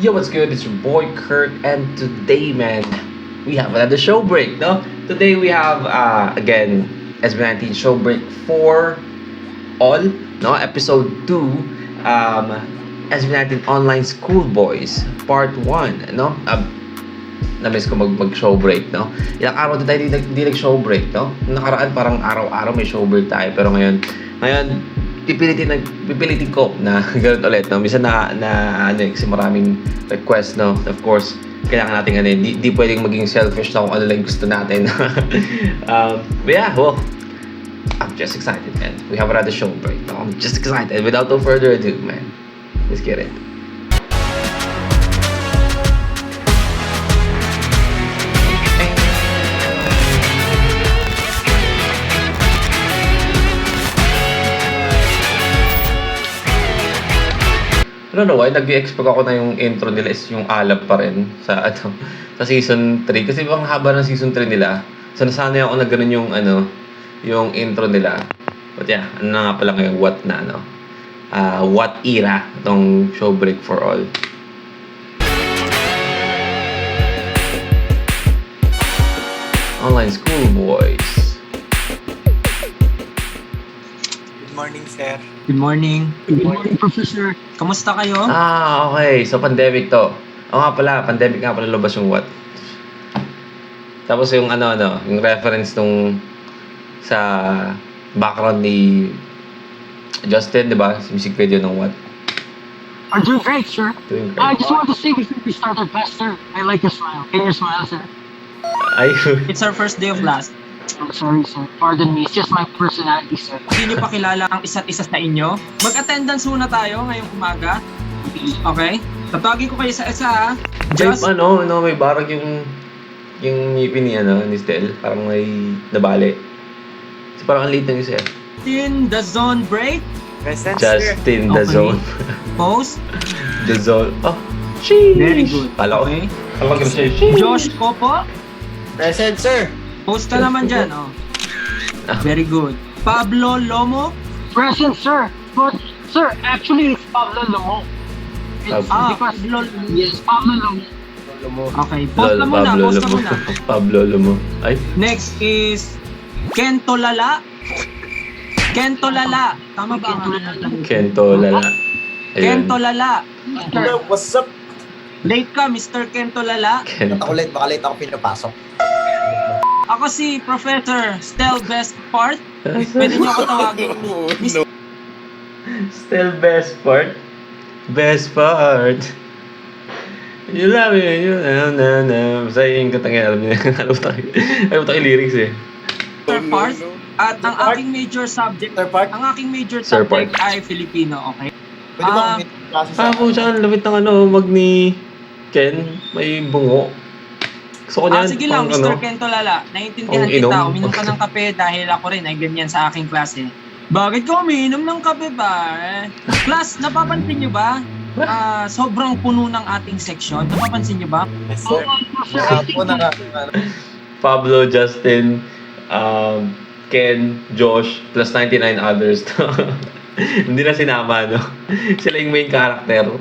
Yo, what's good? It's your boy Kurt, and today, man, we have another show break, no? Today we have, again, SB19 show break for all, no? Episode 2, SB19 Online School Boys, Part 1, no? Na-miss ko mag-show break, no? Ilang araw na tayo di nag-show break, no? Nakaraan parang araw-araw may show break tayo, pero ngayon, pipilitin ko na gano'n ulit, no? Minsan kasi maraming request, no? Of course, kailangan natin di pwedeng maging selfish na kung ano lang gusto natin. But yeah, well, I'm just excited, man. We have another show break, no? I'm just excited. Without no further ado, man, let's get it. I don't know why, nag-expect ako na yung intro nila is yung alab pa rin sa season 3. Kasi bang haba ng season 3 nila. So nasanay ako na ganun yung intro nila. But yeah, ano na nga pala ngayon, what era itong show break for all. Online School Boys. Good morning, sir. Good morning. Good morning, Professor. Kamusta kayo? Okay. So, pandemic to. Pandemic nga pala lumabas yung what. Tapos yung yung reference nung sa background ni Justin, di ba? Music video ng what. I'm doing great, sir. Doing I great. just want to say before we start our class, sir, I like your smile. Can you smile, sir? It's our first day of class. I'm sorry, sir. Pardon me. It's just my personality, sir. Hindi nyo pa kilala ang isa't isa sa inyo. Mag-attendance muna tayo ngayong umaga. Okay? Tatawagin ko kayo sa isa, ha? Just, May barag yung ngipin ni Stel. Parang may nabali. So, parang ang late ng isa. in the zone break. Present, sir. Justin the Okay. Zone. Post. The Zone. Oh, sheesh. Very good. Kala ko. Okay. Kala ko siya. Sheesh. Josh Kopo. Present, sir. Post ka naman dyan, oh. Very good. Pablo Lomo. Present, sir. But, sir, actually, it's Pablo Lomo. It's because, Pablo. yes, Pablo Lomo. Okay, post ka muna, post ka muna. Pablo Lomo. Ay, Next is Kento Lala. Kento Lala. Tama ba? Kento Lala. Kento Lala. Hello, what's up? Late ka, Mr. Kento Lala. Kento. Ako late, baka late ako pinapasok. Ako si Professor Stel Best Part. Pwede niyo ako tawagin. Miss- Still best part. Best part. You love me, you na. Basta yung katangin, alam niyo. Alam mo yung lyrics eh. Mr. Part. At ang aking major subject, Sir Park, ang aking major Sir subject Park. ay Filipino, okay? pwede ba kung klase sa... Kung siya, ang lamit ng mag ni Ken, may bungo. Gusto ko niyan. Sige lang, pang Mr. Kento Lala. Naiintindihan pang inom. kita. Uminom ka ng kape dahil ako rin ay ganyan sa aking klase. Bakit ka uminom ng kape ba? Class, napapansin niyo ba? Sobrang puno ng ating section. Napapansin niyo ba? Yes, sir. Nakapo na Pablo, Justin, Ken, Josh, plus 99 others. Hindi na sinama, no? Sila yung main character.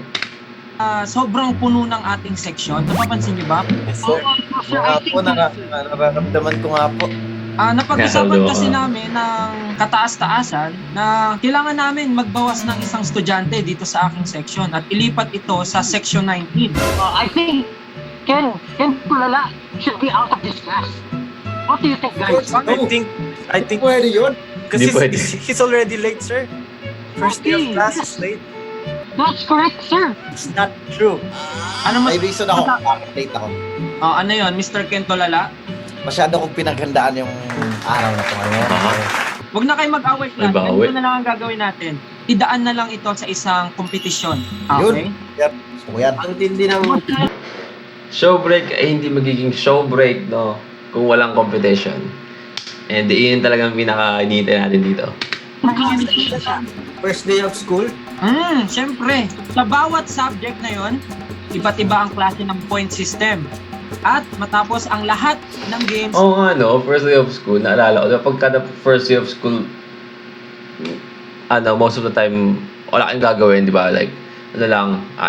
Sobrang puno ng ating section. Napapansin niyo ba? Yes, sir. Nakapo na nararamdaman ko nga po. Napag-usapan Hello, kasi namin ng kataas-taasan na kailangan namin magbawas ng isang estudyante dito sa aking section at ilipat ito sa section 19. I think Ken Tulala should be out of this class. What do you think, guys? I think pwede yun. Kasi Hindi pwede. he's already late, sir. First day of class is late. That's correct, sir. It's not true. Ano May reason ako kung bakit late ako. ano yon, Mr. Kento Lala? Masyado kong pinaghandaan yung araw na ito ngayon. Huwag na kayo mag-away Ay, lang. bawi. Ganito na lang ang gagawin natin. Idaan na lang ito sa isang kompetisyon. Okay? Yep. Gusto ko yan. Ang tindi ng... Show break ay hindi magiging show break, no? Kung walang competition. And iyon talagang pinaka-initay natin dito. First day of school? Siyempre. Sa bawat subject na yon, iba't iba ang klase ng point system. At matapos ang lahat ng games, Oo nga, no? First day of school, naalala ko. Pagka na first day of school, most of the time, wala kang gagawin, di ba? Like, ano lang,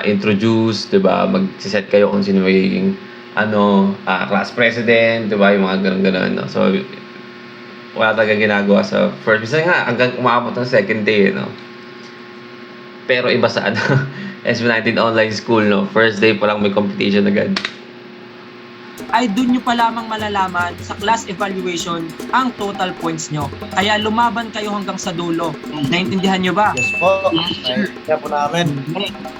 introduce, 'di ba? Mag-set kayo kung sino magiging class president, 'di ba? Yung mga ganun-ganun, no? So wala talagang ginagawa sa first. Minsan nga hanggang umabot ng second day, no? Pero iba sa SB19 online school, no? First day pa lang may competition agad. Ay doon nyo pa lamang malalaman sa class evaluation ang total points nyo. Kaya lumaban kayo hanggang sa dulo. Naintindihan nyo ba? Yes po. Kaya po namin.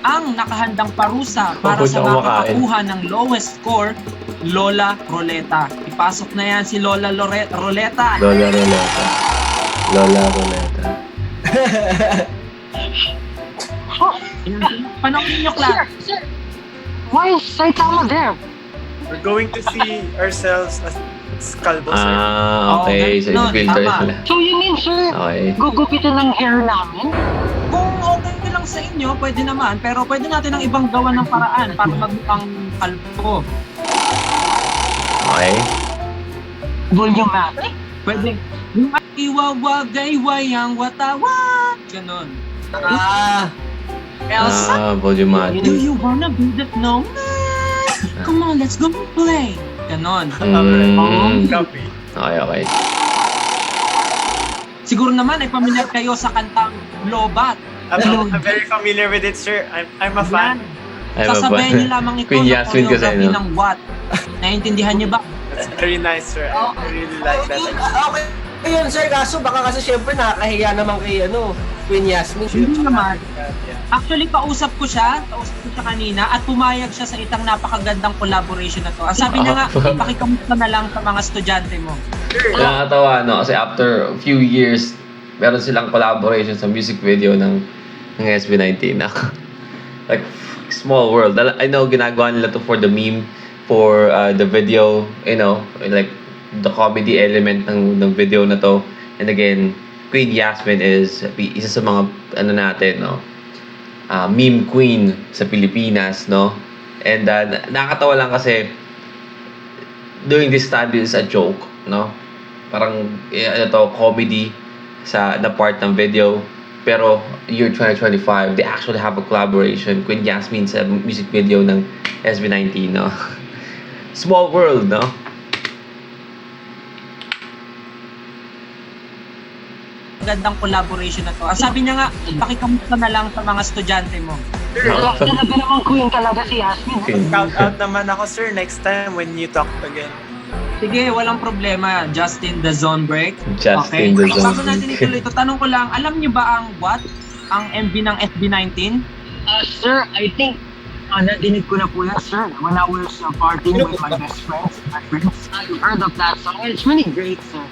Ang nakahandang parusa para sa makakakuha ng lowest score, Lola Roleta. Ipasok na yan si Lola Roleta. Lola Roleta. Lola Roleta. Panoorin nyo, Sir, class. sir. Why is Saitama there? We're going to see ourselves as Calvo, sir. Okay. So, ganun, filter tama. sila. So you mean, sir, Okay. gugupitin ng hair namin? Kung okay lang sa inyo, pwede naman. Pero pwede natin ang ibang gawa ng paraan para magmukhang kalbo. Okay. Volumatic? Pwede. Yung iwawagay wayang watawat. Ganon. Elsa, Volumatic. do you wanna be the snowman? Come on, let's go play. Ganon. Copy. Okay. Siguro naman ay pamilyar kayo sa kantang Lobat. I'm very familiar with it, sir. I'm a fan. Sasabihin niyo lamang ito Queen na Yasmin kasi, choreography no? ng what. Naiintindihan niyo ba? That's very nice, sir. I really like that. Okay. Ayun, sir, kaso baka kasi syempre nakakahiya naman kay Queen Yasmin. Hindi naman. Yeah. Actually, kausap ko siya kanina at pumayag siya sa itang napakagandang collaboration na to. Sabi niya nga, pakikamusta na lang sa mga estudyante mo. Nakakatawa, no? Kasi after a few years, meron silang collaboration sa music video ng SB19. Like, small world. I know ginagawa nila to for the meme, for the video, like the comedy element ng video na to. And again, Queen Yasmin is isa sa mga natin, no? Meme queen sa Pilipinas, no? And nakakatawa lang kasi during this time this is a joke, no? Parang comedy na part ng video. Pero year 2025, they actually have a collaboration. Queen Yasmin sa music video ng SB19, no? Small world, no? Gandang collaboration na to. Sabi niya nga, pakikamusta na lang sa mga estudyante mo. Talaga naman queen talaga si Yasmin. Count out naman ako, sir, next time when you talk again. Sige, walang problema. Justin the Zone Break. Justin the Zone Bago natin Break. ituloy ito, tanong ko lang, alam niyo ba ang what? Ang MV ng SB19? Sir, I think nadinig ko na po yan, sir. When I was partying with my best friends, I heard of that song. It's really great, sir.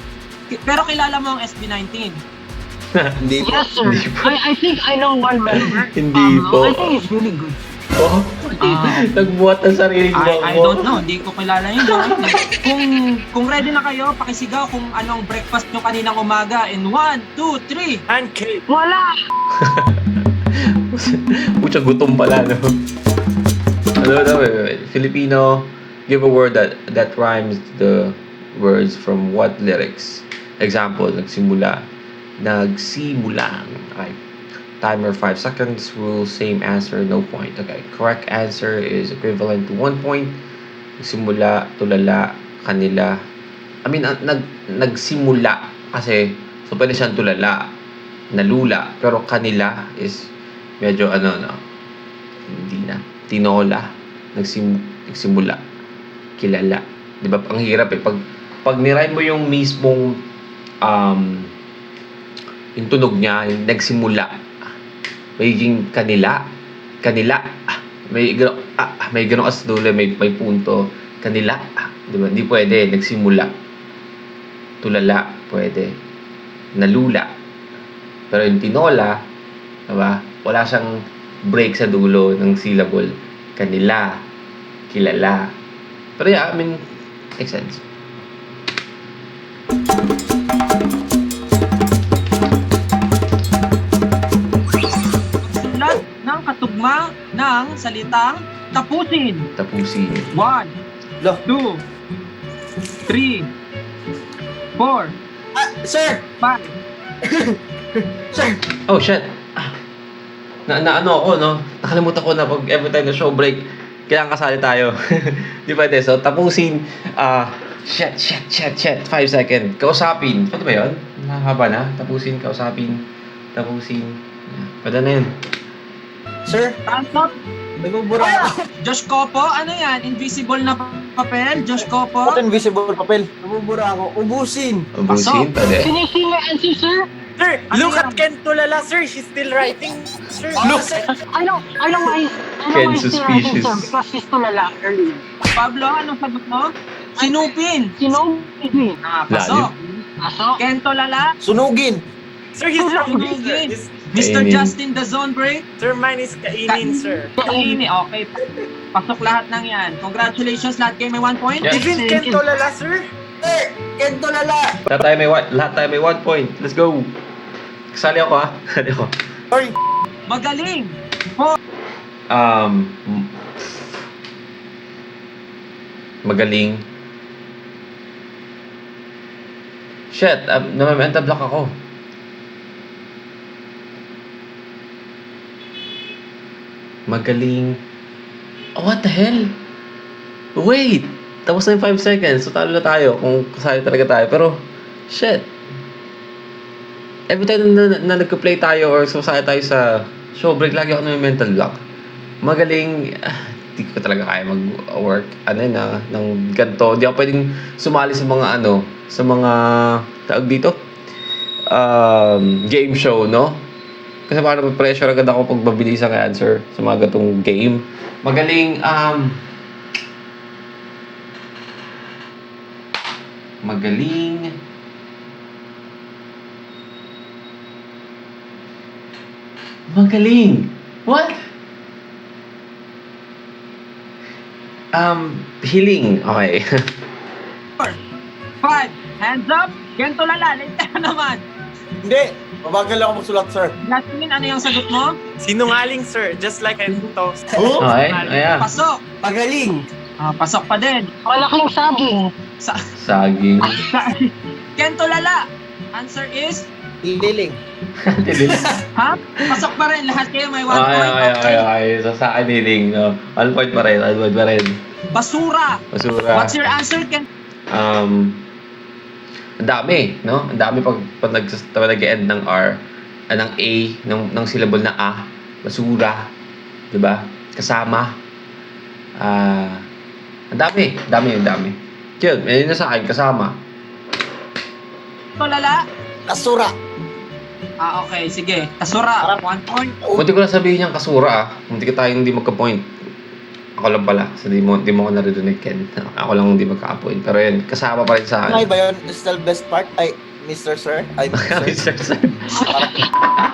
Pero kilala mo ang SB19? Hindi po. Yes, sir. Hindi po. I think I know one member. Hindi po. I think it's really good. Oh, nagbuhat ng sariling I don't know, hindi ko kilala yun. Kung ready na kayo, pakisigaw kung anong breakfast nyo kaninang umaga. In 1, 2, 3. Pancake! Wala! Pucha, gutom pala, no? Wait. Filipino, give a word that rhymes the words from what lyrics? Example, nagsimula. Okay. Timer 5 seconds. Rule, same answer, no point. Okay. Correct answer is equivalent to 1 point. Nagsimula, tulala, kanila. Nagsimula kasi, so pwede siyang tulala, nalula, pero kanila is medyo hindi na. Tinola, nagsimula, kilala. Di ba? Ang hirap eh. Pag nirime mo yung mismong yung tunog niya, yung nagsimula, magiging kanila, may gano'ng as dulo, may punto, kanila, di ba? Hindi pwede, nagsimula, tulala, pwede, nalula, pero yung tinola, di ba? Wala siyang break sa dulo ng syllable, kanila, kilala, pero yeah, makes sense. Sulat ng katugma ng salitang tapusin. Tapusin. 1, 2, 3, 4, Sir! 5. Sir! Oh, shit. na ano ako, no? Nakalimutan ko na pag every time na show break, kailangan kasali tayo. Di ba, so tapusin, shit, 5 second. Kausapin. Pwede ba yun? Mahaba na. Tapusin, kausapin. Tapusin. Pwede na yun. Sir, Thumbs up. nagbubura ako. Josh Copo, ano yan? Invisible na papel? Josh Copo? What invisible papel? Nagbubura ako. Ubusin. Ubusin, pwede. Finishing your answer, sir? Sir, Ano look yan? at Ken Tulala, sir. She's still writing. Sir, Look! I know why Ken he's still writing, suspicious. sir, because he's still alive earlier. Pablo, anong sagot mo? Sinupin. Sinugin. Pasok. Pasok. Kento Lala. Sunugin! sir, he's writing, sir. Sunugin. His, Mr. Kainin. Justin the Zone Break. sir, mine is kainin, sir. Kaini. Okay. Pasok lahat ng yan. Congratulations. Lahat kayo may 1 point. Yeah. Even Ken Tulala, sir. Sir, Kento Lala. Lahat tayo may 1 point. Let's go. Kasali ako, ha? Kasali ako. Sorry! Magaling. Magaling. Shit, na-mental block ako. Magaling. Oh, what the hell? Wait! Tapos na yung 5 seconds. So, talo na tayo kung kasali talaga tayo. Pero, shit. Every time na nagka-play tayo or sumasali tayo sa show break, lagi ako na may mental block. Magaling. Hindi ko talaga kaya mag-work. Ng ganito. Hindi ako pwedeng sumali sa mga sa mga, tawag dito, game show, no? Kasi parang pressure agad ako pag mabilis ang answer sa mga gatong game. Magaling, magaling. Magaling. What? Healing. Okay. 5. Hands up. Kento Lala. Late na naman. Hindi! Mabagal ako magsulat, sir. Jasmine, ano yung sagot mo? Sinungaling, sir. Just like I told. Okay. Ayan. Pasok. Pagaling. Pasok pa din. Malaking saging. Saging. Kento Lala. Answer is? Diling. Ha? Pasok pa rin. Lahat kayo may 1 Okay, point. okay. So, sa akin, healing. No? 1 point pa rin. 1 point pa rin. Basura. Basura. What's your answer, Ken? Ang dami, no? Ang dami pag nag-end ng R, ng A, ng syllable na A, basura, 'di ba? Kasama. Ang dami. Yun, yun na sa akin, kasama. Lala. Kasura! Okay, sige. Kasura, 1 point. Munti ko na sabihin niyang kasura, Munti ka tayong hindi magka-point. Ako lang pala, so di mo ko naririnig, Ken. Ako lang hindi magka-point. Pero yun, kasama pa rin sa Ay akin. ba yun? Still best part? Ay, Mr. Sir? Ay, Mr. Sir?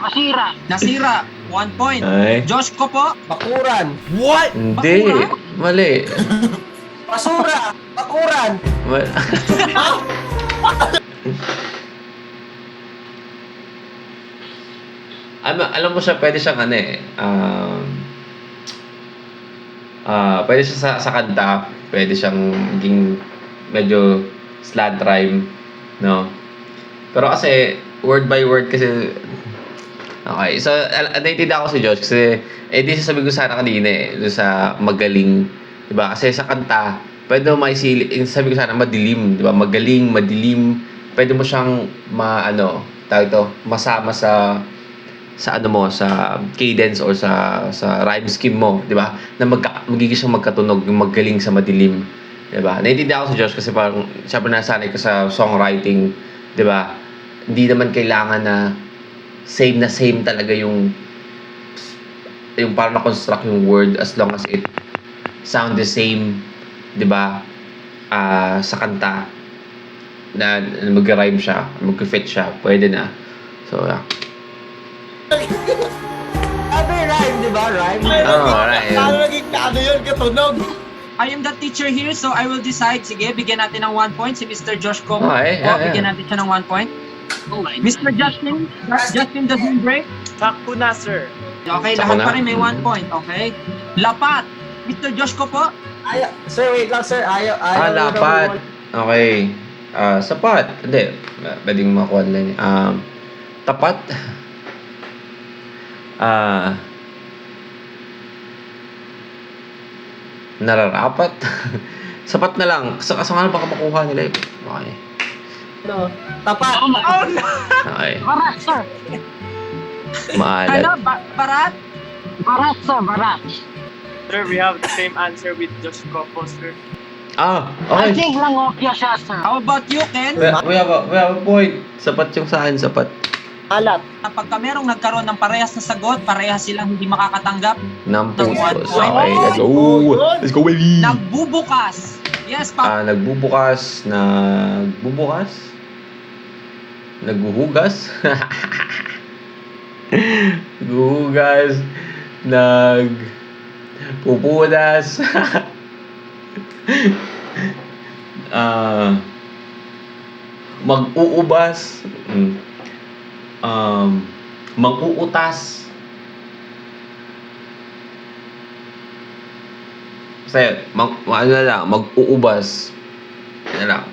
Masira. Nasira, 1 point. Ay, Josh ko po. Bakuran. What? hindi. Basura? Mali. Basura. Bakuran. Alam mo siya, pwede siyang pwede siya sa kanta, pwede siyang maging medyo slant rhyme, no? Pero kasi, word by word kasi, okay, so, naiintindihan ako si Josh kasi, di sasabi ko sana kanina doon sa magaling, diba? Kasi sa kanta, pwede mo sabi ko sana madilim, diba? Magaling, madilim, pwede mo siyang masama sa cadence or sa rhyme scheme mo, 'di ba? Na magiging siyang magkatunog, yung magaling sa madilim, 'di ba? Naiintindihan ako si Josh kasi parang syempre nasanay ko sa songwriting, 'di ba? Hindi naman kailangan na same talaga yung parang na-construct yung word as long as it sound the same, 'di ba? Sa kanta na mag-rhyme siya, mag-fit siya, pwede na. So, yeah. Rhyme, di ba? Rhyme. Alright. Naging yun, katunog? I am the teacher here, so I will decide. Sige, bigyan natin ng 1 point si Mr. Josh ko. Okay, yeah. Bigyan natin siya ng 1 point. Oh my Mr. Justin doesn't break. Sakto na, sir. Okay, Sako lahat na. pa rin may 1 point. Okay. Lapat. Mr. Josh ko po. Ayaw. Sir, wait lang, sir. Ayaw. Lapat. Okay. Sapat. Hindi. Pwedeng makuha lang. Tapat. Nararapat. Sapat na lang. Sa nga baka makuha nila eh. Okay. Ano? Tapat. Okay. Barat, sir. Maalat. Ano? Barat? Barat, sir. Barat. Sir, we have the same answer with Josh Coco, sir. Ah, I okay. think Langopia siya, sir. How about you, Ken? We have a point. Sapat yung sa akin, sapat. Alat. Pagka merong nagkaroon ng parehas na sagot, parehas silang hindi makakatanggap, Ng pusos. One Okay, let's go. Oh, Let's go, baby. nagbubukas. Yes, Nagbubukas. Naghuhugas. Naghuhugas. Nagpupunas. Mag-uubas. Mag-uutas. Kasi, ano na lang, mag-uubas. Ano lang.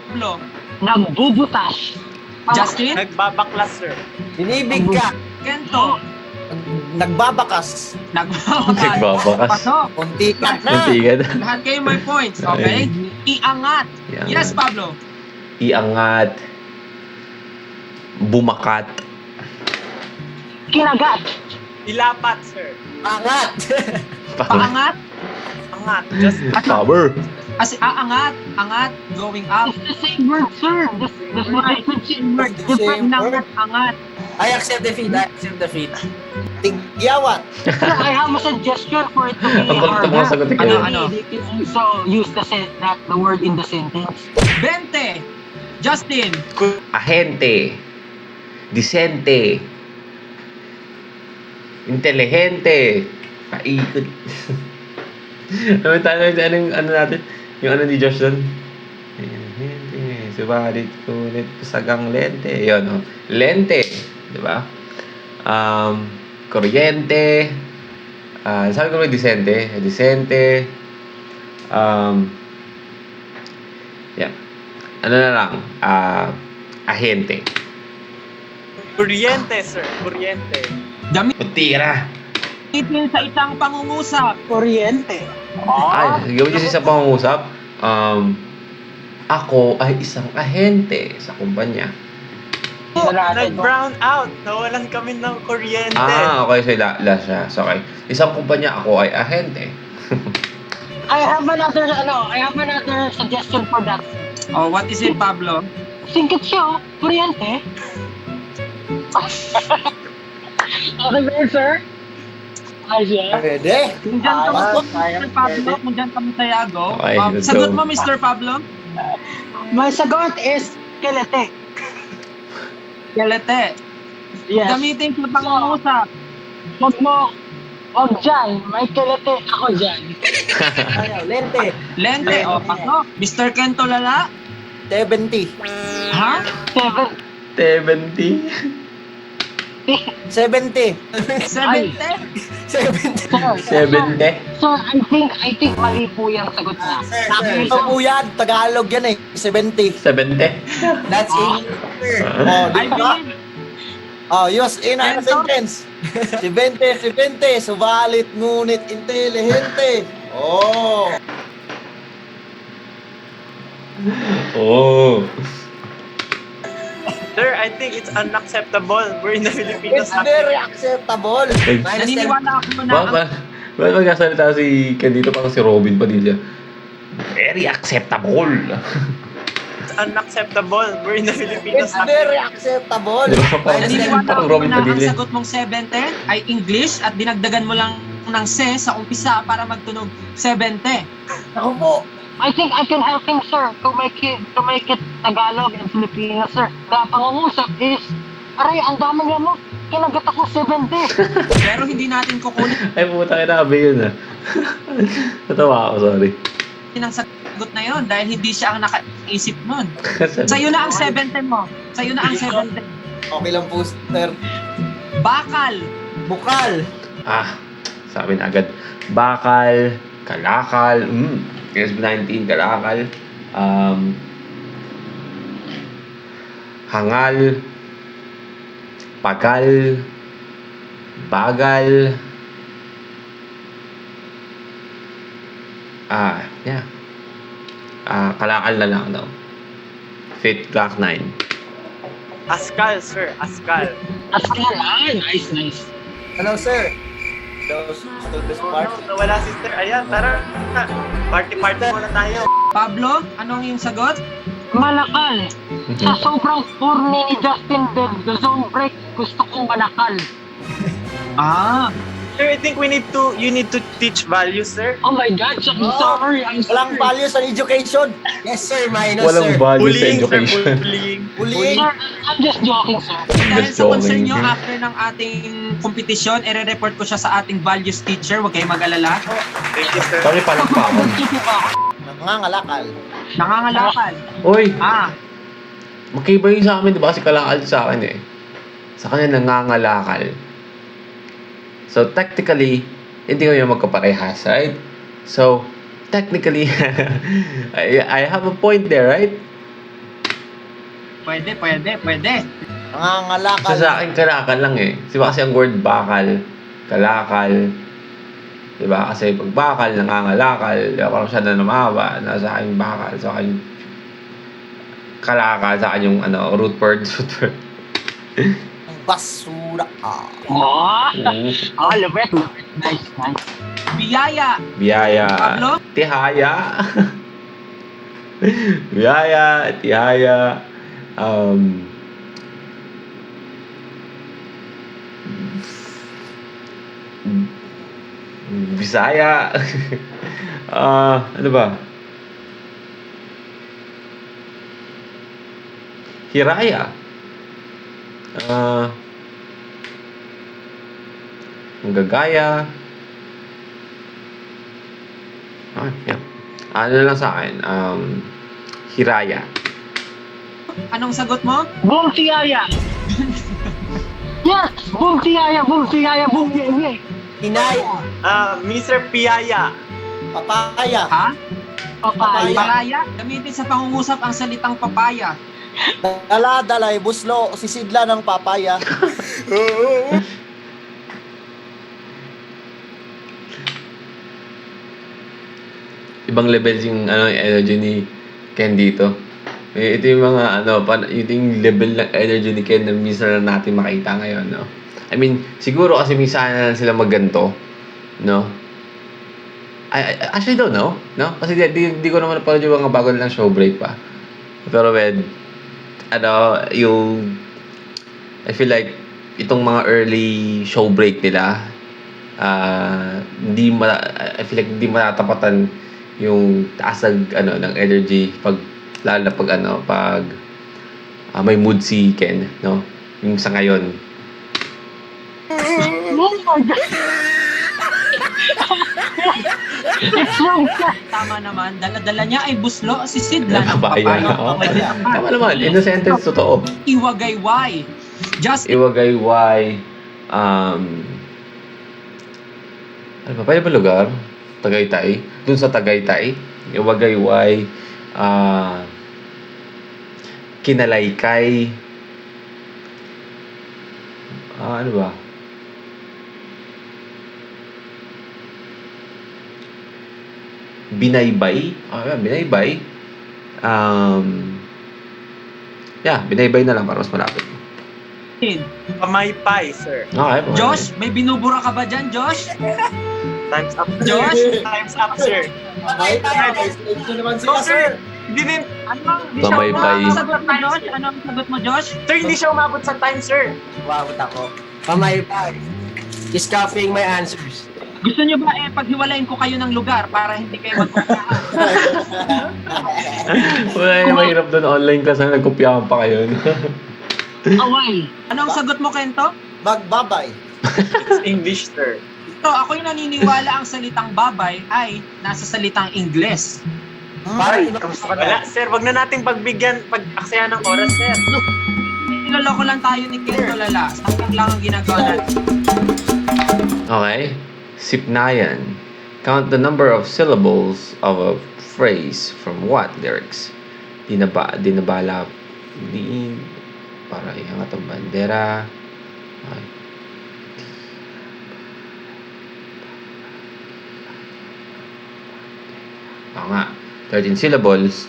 Pablo. Nagbubutas. Justin? Nagbabaklas, sir. Binibig ka. Kento? Nagbabakas. Nagbabakas. Pasok. Kunti ka na. Muntigan. Lahat kayo may points, okay? Iangat. Iangat. Yes, Pablo. Iangat. Bumakat. Kinagat. Ilapat, sir. Angat. Paangat. Angat. Just Power. As aangat. Angat. Going up. It's the same word, sir. That's what I put in word. It's the same Inangat. Angat. I accept defeat. Tigyawat. Sir, I have a suggestion for it to be Ang kulit ng mga sagot ni Ano, Kevin. ano? They can also use the word in the sentence. 20. Justin. Ahente. Disente. Intelihente. Paikot. Ano natin? Yung ano ni Josh doon? Lente. Subalit kulit sagang lente. Yun, oh. Lente. Diba? Kuryente. Sabi ko may disente. Disente. Yeah. Ano na lang? Ahente. kuryente, sir. Kuryente. Tira. Gamitin sa isang pangungusap. Kuryente. Ay, gawin niyo sa pangungusap. Ako ay isang ahente sa kumpanya. Nag-brown out. Nawalan kami ng kuryente. Okay. So, last siya. So, okay. Isang kumpanya, ako ay ahente. I have another suggestion for that. Oh, what is it, Pablo? Singkit siya, kuryente. Okay ba yun, sir? Ayos yan. Pwede. Kung dyan ka Mr. Pablo, kung dyan ka Sayago. Okay, let's Sagot go. mo, Mr. Pablo. My sagot is kelete. Galete. Yes. Gamitin sa pangungusap. Wag dyan. May kelete ako dyan. Ayaw, lente. Lente. O, pasok. Mr. Kento Lala. 70. Ha? 70? 70. 70? 70. Sir, 70? sir, I think mali po yung sagot na. Ito po yan. Tagalog yan eh. 70. 70? That's English. Oh, I di ba? believe. Oh, use in a sentence. 70. Subalit ngunit intelihente. Oh. Oh. Sir, I think it's unacceptable. We're in the Philippines. It's very acceptable. Minus 10. Naniniwala ako na Bakit magkasalita si Ken dito parang si Robin Padilla? Very acceptable. It's unacceptable. We're in the Philippines. It's very acceptable. Di ba? Parang, naniniwala parang ako Robin na ang Padilla. sagot mong 70 ay English at dinagdagan mo lang ng se sa umpisa para magtunog 70. Ako po. I think I can help him, sir, to make it Tagalog and Filipino, sir. The pangungusap is, aray, ang dami nga mo. Kinagat ako 70. Pero hindi natin kukunin Ay, puta kinabi yun ah. Natawa ako, sorry. ang sagot na yon dahil hindi siya ang nakaisip nun. Sa'yo na ang 70 mo. Sa'yo na ang 70. Okay lang po, sir. Bakal. Bukal. Sabi na agad. Bakal, kalakal, SB19, kalakal, hangal, pagal, bagal, Yeah. Kalakal na lang, no? Fit Glock 9. Askal, sir. Askal. Askal, nice. Hello, sir. Those students part. Nawala si sir. Ayan, tara. Party-party muna tayo. Pablo, ano ang iyong sagot? Malakal. Sa sobrang corny ni Justin Bieber, the zone break, gusto kong malakal. Sir, I think you need to teach values, sir. Oh my God, I'm sorry. Walang values on education. Yes, sir. Minus, Walang sir. values sa Bullying, sir. education. Bullying. Bullying. Sir, I'm just joking, sir. Dahil Just sa concern joking. nyo, after ng ating kompetisyon, i-report ko siya sa ating values teacher. Huwag kayong mag-alala. Thank you, sir. Sorry, palakpakan. Sige ba? Nangangalakal. Nangangalakal. Uy, Ah, magkaiba yung sa amin, di ba? Kasi kalakal sa akin eh. Sa kanya, nangangalakal. So, technically, hindi kami magkaparehas, right? So, technically, I have a point there, right? pwede. Nangangalakal. Sa akin, kalakal lang eh. Diba kasi ang word bakal, kalakal, diba? Kasi pag bakal, nangangalakal, diba? Parang siya na namaba, nasa akin bakal, sa akin, kalakal, sa akin yung root word. Basura. Lupit. Nice. Biyaya. Biyaya. Pablo? Tihaya. Biyaya, tihaya. Bisaya. Ano ba? Hiraya. Gagaya. Yeah. Ano lang sa akin? Hiraya. Anong sagot mo? Boom tiyaya. Yes! Boom tiyaya, boom ye. Hinaya. Mr. Piyaya. Papaya. Ha? Papaya. Papaya? Gamitin sa pangungusap ang salitang papaya. Dala-dalay, buslo, sisidla ng papaya. Ibang levels yung energy ni Ken dito. Ito yung mga ito yung level ng energy ni Ken na minsan na natin makita ngayon, no? I mean, siguro kasi minsan na sila magganto, no? I actually don't know, no? Kasi di ko naman napanood yung mga bago nilang show break pa. Pero yung I feel like itong mga early show break nila, I feel like hindi matatapatan yung taas ng energy lalo na pag may mood si Ken, no? Yung sa ngayon. Oh my God. It's wrong, sir. Tama naman, dala-dala niya ay buslo, sisidla ng Papaya. papaya. Oo. Tama naman, in a sentence, totoo. Iwagayway. Just Iwagayway, ano ba? Pwede ba lugar? Tagaytay. Dun sa Tagaytay. Iwagayway, Kinalaykay. Ano ba? Binaybay. Binaybay. Binaybay na lang para mas malapit. Pamaypay, sir. Okay. Josh, may binubura ka ba dyan, Josh? Time's up. Josh? Time's up, sir. Ay, ito naman No, sila, sir. sir. Hindi din. Pamaypay. Ano ang sagot mo, Josh? Ano ang sagot mo, Josh? Sir, hindi siya umabot sa time, sir. Wawat ako. Pamaypay. Is copying my answers. Gusto nyo ba paghiwalayin ko kayo ng lugar para hindi kayo magkumpara? Wala yung mahirap doon online class na nagkopyahan pa kayo. Away. Ano ang sagot mo, Kento? Magbabay. It's English, sir. So, ako yung naniniwala ang salitang babay ay nasa salitang Ingles. Pare, kamusta ka Wala, na? sir. Wag na nating pag-aksayan ng oras, sir. Niloloko lang tayo ni Kento, lala. Sakit lang ang ginagawa natin. Okay. Sipnayan. Count the number of syllables of a phrase from what lyrics? Dinabala. Para iangat ang bandera. Okay. Oo nga. 13 syllables.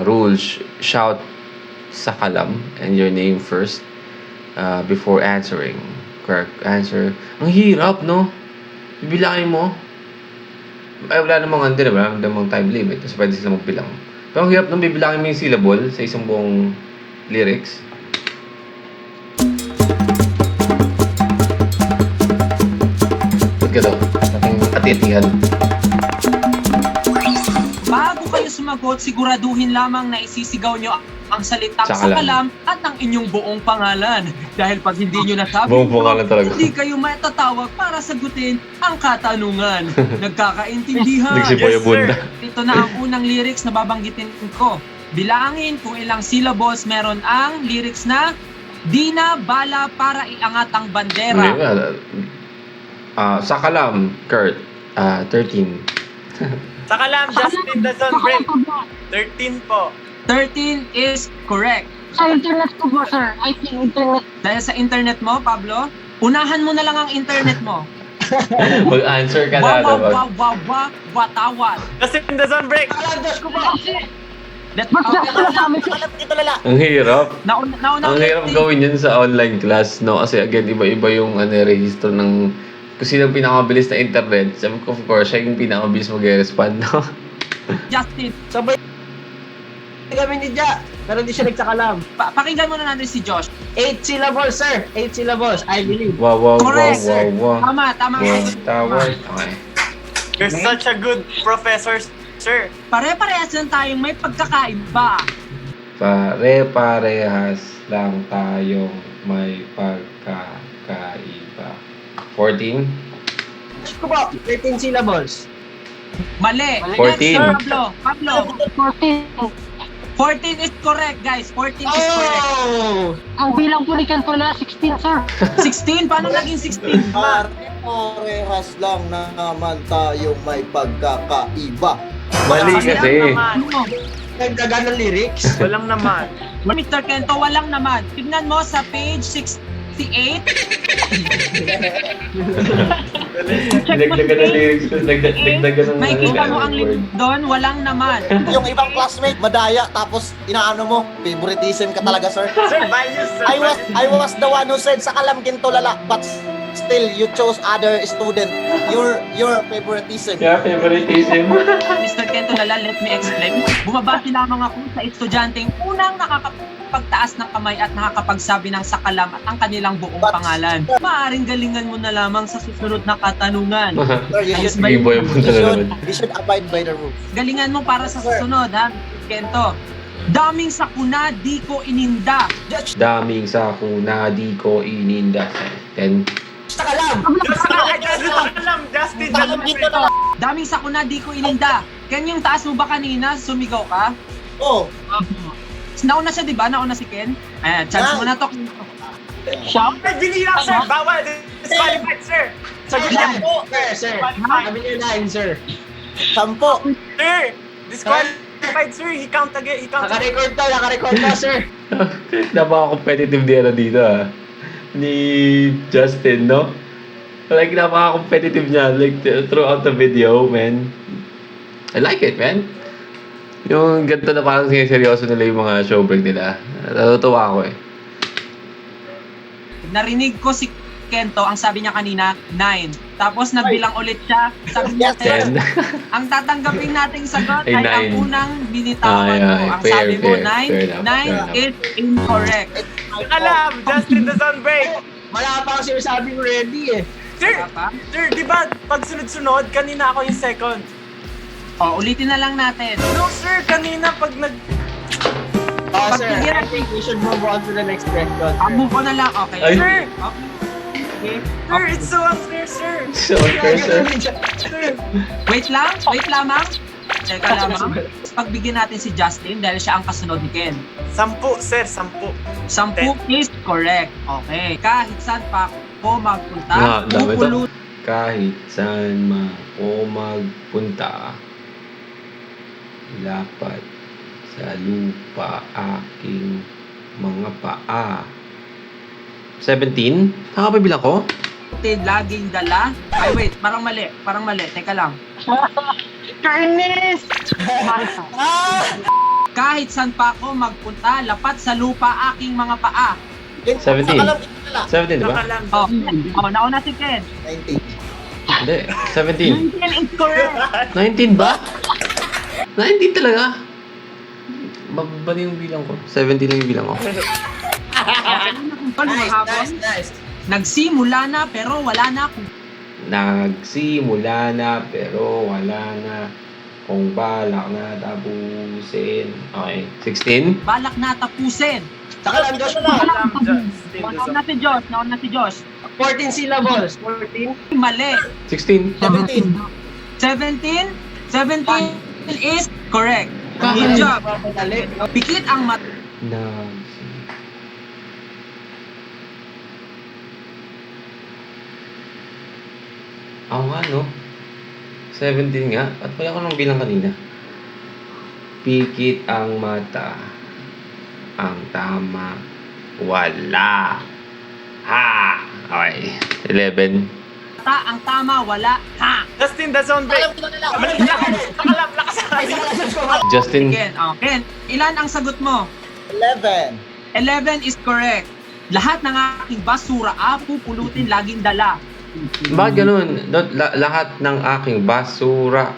Rules, shout sa kalam and your name first before answering. Correct answer. Ang hirap, no? Bibilangin mo. Ay, wala namang ano din, wala namang time limit. So, pwede sila magbilang. Pero ang hirap nung bibilangin mo yung syllable sa isang buong lyrics. Ba't ka daw? Ating atitihan. Bago kayo sumagot, siguraduhin lamang na isisigaw nyo ang salitang Sa sa kalam. kalam at ang inyong buong pangalan. Dahil pag hindi nyo nasabi Buong ito, pangalan talaga. hindi kayo matatawag para sagutin ang katanungan. Nagkakaintindihan. Nagsipoy yung bunda. Ito na ang unang lyrics na babanggitin ko. Bilangin kung ilang syllables meron ang lyrics na di na bala para iangat ang Hindi bandera. ba? Sa kalam, Kurt. 13. Sa kalam, Justin Dazon Break. 13 po. 13 is correct. Sa internet ko po, sir. I think internet. Dahil sa internet mo, Pablo, unahan mo na lang ang internet mo. Mag-answer ka na. Wow, wow, diba? wow, wow, wow, watawat. Justin Dazon Break. Kalandos ko ba? Let's Mas na sa amin, sir. Alam ko tulala. Ang hirap. nauna Ang hirap gawin yun sa online class, no? Kasi again, iba-iba yung register ng kung sino ang pinakamabilis na internet. Sabi ko, of course, siya yung pinakamabilis mag-respond, no? Justin, Sabay kami ni Ja. Pero hindi siya nagsakalam. pakinggan muna natin si Josh. 8 syllables, sir. 8 syllables, I believe. Wow, wow, Correct, wow, wow, wow. Tama. Wow, tawad. Okay. You're such a good professor, sir. Pare-parehas lang tayong may pagkakaiba. Pare-parehas lang tayong may pagkakaiba. 14? Diyos ko ba? 13 syllables. Mali. 14. Next, Pablo. 14. 14 is correct, guys. 14 is correct. Oh! Ang bilang po ni Kento na 16, sir. 16? Paano naging 16? Parehas lang na naman tayong may pagkakaiba. Mali kasi. Ano? Nagdagan ng lyrics. Walang naman. Mr. Kento, walang naman. Tignan mo sa page 68. Dinagdagan ng lyrics ko. Dinagdagan ng Makikita mo ang lyrics doon, walang naman. Yung ibang classmate, madaya, tapos inaano mo, favoritism ka talaga, sir. Sir, values, sir. I was the one who said, sa kalam tulala, but still, you chose other student. Your favoritism. Kaya favoritism. Mr. Kento Lala, let me explain. Bumabati lamang ako sa estudyanteng unang nakakapagtaas ng kamay at nakakapagsabi ng sakalam at ang kanilang buong pangalan. Maaring galingan mo na lamang sa susunod na katanungan. Sir, Ayos ba Sige, yun? boy, punta na naman. you should abide by the rules. Galingan mo para sa susunod, ha, Mr. Kento. Daming sakuna, di ko ininda. Daming sakuna, di ko ininda. 10. Sakalam! Justin Kalam Dazon dito Break. na. Daming sakuna, di ko ininda. Ken, yung taas mo ba kanina? Sumigaw ka? Oh, Nauna siya, di ba? Nauna si Ken? Ayan, chance mo na to. Shout. Ay, binira, sir. Bawal. Disqualified, sir. Sagot niya po. Sir. Sabi niyo 9, sir. 10. Sir, disqualified, sir. He count again. Naka-record to, sir. Napaka-competitive din dito, ni Justin, no? Like, napaka-competitive niya. Like, throughout the video, man. I like it, man. Yung ganito na parang seryoso nila yung mga showbreak nila. Natutuwa ako, Narinig ko si Kento, ang sabi niya kanina, 9. Tapos nagbilang ulit siya. Sabi niya, 10. 10. Ang tatanggapin nating sagot Ay, ay ang 9. unang binitawan Ay, mo. ay, Ang fair, sabi mo, fair, 9. fair enough, 9 fair enough. is incorrect. Alam, Justin Dazon Break. Wala pa kasi sabi mo ready eh. Sir, Wala pa? sir, di ba pag sunod-sunod, kanina ako yung second. O, ulitin na lang natin. No, sir, kanina pag nag... Oh, sir, I think we should move on to the next question. Move on na lang. Okay. Ay. Sir, Okay. sir, it's so unfair, sir. So, sir. Sir, Wait lamang. Teka lamang. Pagbigyan natin si Justin dahil siya ang kasunod ni Ken. 10, sir, 10. 10 is correct. Okay. Kahit saan pa ako magpunta, Dami to. pupulot Kahit saan ako magpunta, lapat sa lupa aking mga paa. 17? Tama ba bilang ko? laging dala. Ay, wait. Parang mali. Teka lang. Chinese! Marisa. Kahit saan pa ako magpunta, lapat sa lupa aking mga paa. 17. Sa kalam kinto lala. 17, di ba? Sakalam, Oh, nauna si Ken. 19. Hindi, 17. 19 is correct. 19 ba? 19 talaga? Bababa yung bilang ko. 17 lang yung bilang ko. Nice. Nagsimula na pero wala na akong Nagsimula na pero wala na kung balak na tapusin. Okay. 16? balak na tapusin. Sa kalam, Josh na. Sakalam, Justin Luzon. Nauna si Josh. 14 syllables. 14. Mali. 16? 17. 17? 17 is correct. Good job. Pikit ang mata. Ako nga, no? 17 nga. At wala ko nang bilang kanina. Pikit ang mata. Ang tama. Wala. Ha! Okay. 11. Ang tama, wala. Ha! Justin, the zone break. Kalam kinto lala. Sakalam, lakas. Justin. Ken, Ken, ilan ang sagot mo? 11. 11 is correct. Lahat ng aking basura, pupulutin laging dala. Bakit ganun? Lahat ng aking basura,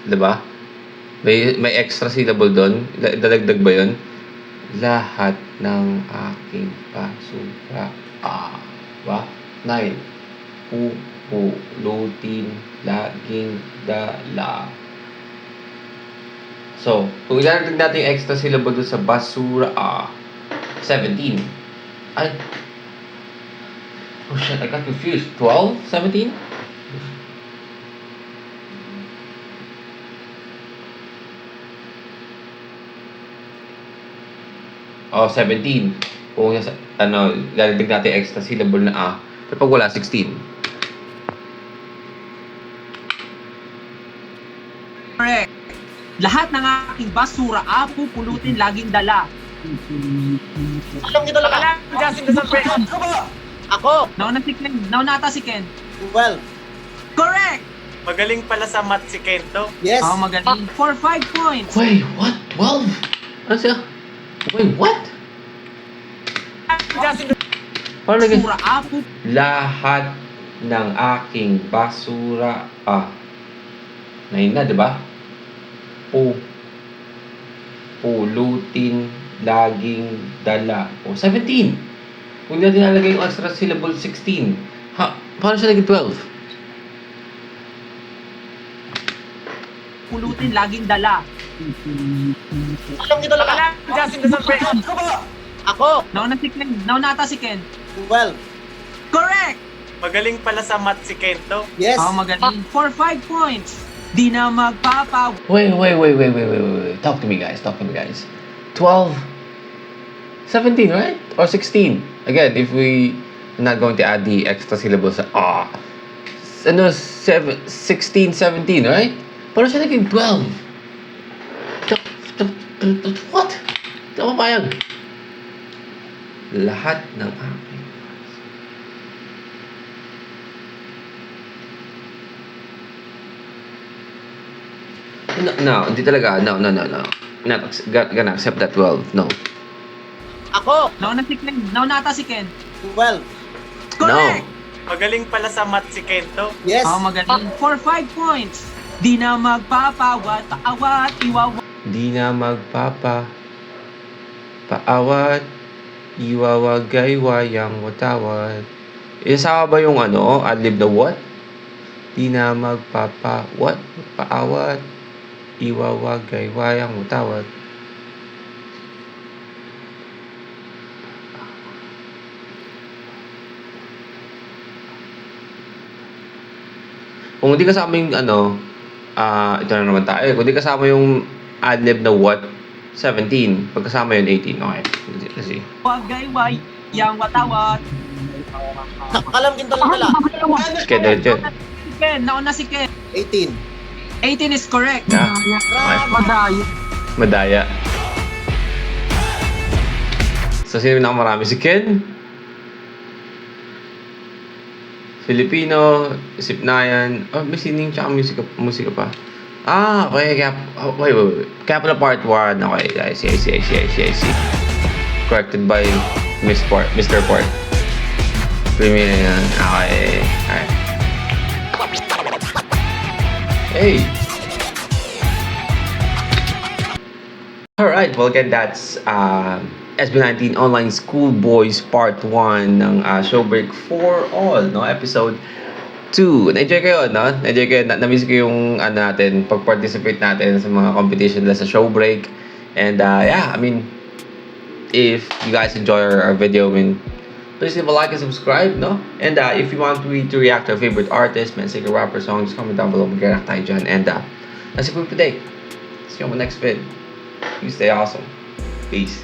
di ba? May extra syllable doon. Dadagdag ba yun? Lahat ng aking basura, ba? 9. Pupulutin laging dala. So, kung ilalagdag natin yung extra syllable doon sa basura, 17. Ay, oh shit, I got confused. 12? 17? Oh, 17. Kung lalagdag natin extra syllable na pero pag wala, 16. Correct. Lahat ng aking basura, pupulutin laging dala. Kalam kinto lala. Sakalam, Justin, the zone break. Ako. Nauna si Ken. Nauna ata si Ken. 12. Correct! Magaling pala sa math si Kento. Yes. Magaling. For 5 points. Wait, what? 12? Ano siya? Wait, what? Justin, Paano naging... Basura, Lahat ng aking basura, 9 na, di ba? Pulutin, laging dala. 17. Kung natin nalagay yung extra syllable, 16. Paano siya naging 12? pulutin laging dala. Kalam kinto lala. sakalam, Justin, the zone break. Ako. Nauna si Ken. Nauna ata si Ken. 12. Correct! Magaling pala sa math si Kento. Yes. Magaling. For 5 points. Di na magpapa... Wait. Talk to me, guys. 12, 17, right? Or 16? Again, if we not going to add the extra syllables, 16, 17, right? Paano siya naging 12? What? Hindi ako papayag. Lahat ng aking No, hindi talaga. No. Not gonna accept that 12. No. Ako. Nauna si Ken. Nauna ata si Ken. 12. Correct! Magaling pala sa math si Kento. Yes. Magaling. For 5 points. Di na magpapawat, paawat, iwawa. Di na paawat, iwawagay, wayang watawat. Isama ba yung adlib na what? Di na paawat, iwawagay, wayang watawat. Kung hindi kasama yung ito na naman tayo. Kung hindi kasama yung adlib na what, 17. Pag kasama yun, 18. Okay. Let's see. Wagay, wayang, watawat. Kalam kinto lala. Ken, ulit yun. Si Ken. Nauna si Ken. 18. 18 is correct. Yeah. Madayo. Madaya. So, sino marami? Si Ken? Filipino, Sipnayan. May sining tsaka musika pa. Okay. Wait. Kaya pala part 1. Okay, I see. Corrected by Mr. Port. Premium yan. Okay. Alright. Hey! Alright, well again, that's SB19 Online School Boys Part 1 ng Showbreak for All, no? Episode 2. Na-enjoy kayo, no? Na-enjoy kayo, na-miss ko yung natin, pag-participate natin sa mga competition nila sa Showbreak. And yeah, I mean, if you guys enjoy our video, I mean, please leave a like and subscribe, no? And if you want me to react to a favorite artist, man, singer, rapper, songs, comment down below. Mag-react tayo dyan. And that's it for today. See you on the next vid. You stay awesome. Peace.